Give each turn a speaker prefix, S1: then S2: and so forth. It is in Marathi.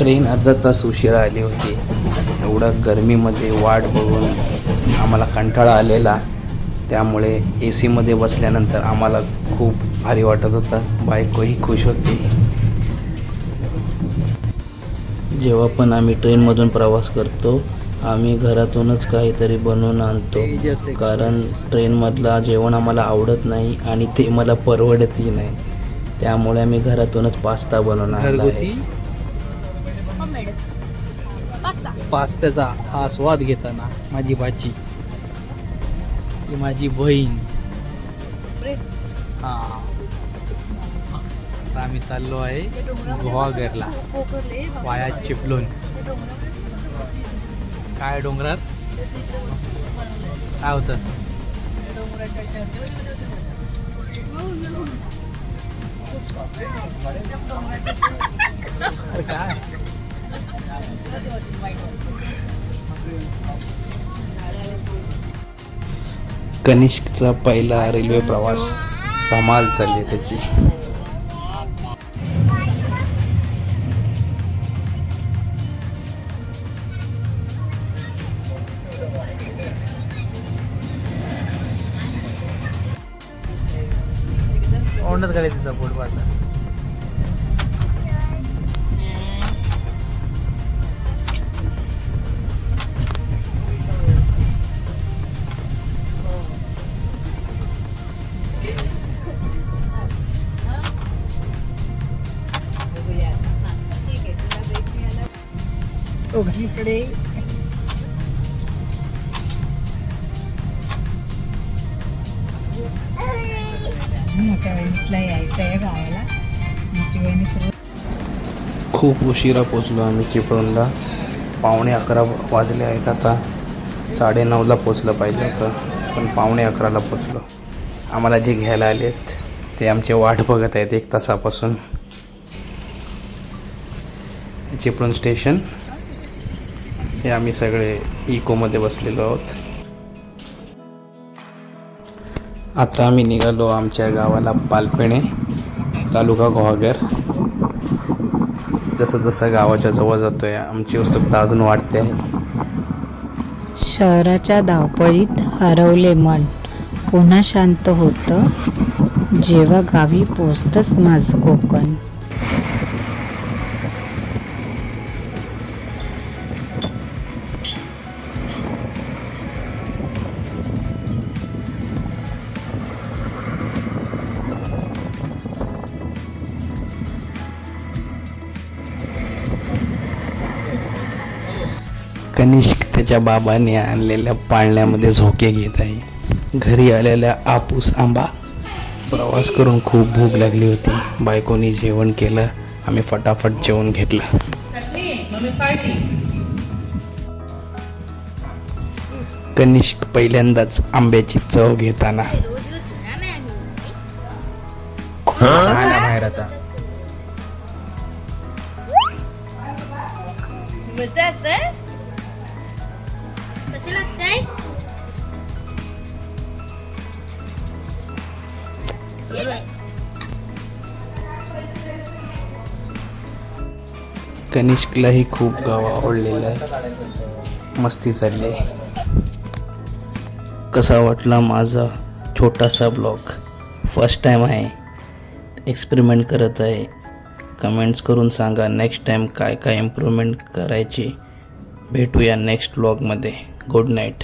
S1: ट्रेन अर्धा तास उशिरा आली होती. एवढं गरमीमध्ये वाट बघून आम्हाला कंटाळा आलेला. त्यामुळे ए सीमध्ये बसल्यानंतर आम्हाला खूप भारी वाटत होतं. बायकोही खुश होती. जेव्हा पण आम्ही ट्रेनमधून प्रवास करतो आम्ही घरातूनच काहीतरी बनवून आणतो, कारण ट्रेनमधला जेवण आम्हाला आवडत नाही आणि ते मला परवडतही नाही. त्यामुळे आम्ही घरातूनच पास्ता बनवून आणला आहे.
S2: पास्त्याचा आस्वाद घेताना माझी भाची, ही माझी बहीण. हा, आता आम्ही चाललो आहे गुहागरला वाया चिपळूण. काय डोंगरात काय होतं? अरे काय
S1: कनिष्कचा पहिला रेल्वे प्रवास धमाल चालली त्याची.
S2: ओंडत घालायचं तिचा पोट पाडला.
S3: इकडे मोठ्या वहिनीसला यायचं आहे गावाला. मोठी वहिनी सर्व
S1: खूप उशिरा पोचलो आम्ही चिपळूणला. 11:15 वाजले आहेत. आता 9:30ला पोचलं पाहिजे होतं, पण 11:15ला पोचलो. आम्हाला जे घ्यायला आलेत ते आमची वाट बघत आहेत 1 तासापासून. चिपळूण स्टेशन हे आम्ही सगळे इकोमध्ये बसलेलो आहोत. आता आम्ही निघालो आमच्या गावाला पालपेणे, तालुका गुहागर. जसं जसं गावाच्या जवळ जातोय आमची उत्सुकता अजून वाढते आहे.
S3: शहराच्या धावपळीत हरवले मन पुन्हा शांत होतं जेव्हा गावी पोचतंच माझं कोकण.
S1: कनिष्क त्याच्या बाबाने आणलेल्या पाळण्यामध्ये झोके घेत आहे. घरी आलेल्या आपूस आंबा. प्रवास करून खूप भूक लागली होती. बायकोनी जेवण केलं. आम्ही फटाफट जेवण घेतलं. कनिष्क पहिल्यांदाच आंब्याची चव घेताना
S2: बाहेर आता
S1: कनिष्कलाही खूप गाव आवडलेलं आहे. मस्ती चालली आहे. कसा वाटला माझा छोटासा ब्लॉग? फर्स्ट टाईम आहे, एक्सपेरिमेंट करत आहे. कमेंट्स करून सांगा नेक्स्ट टाईम काय काय इम्प्रूव्हमेंट करायची. भेटूया नेक्स्ट ब्लॉगमध्ये. Good night.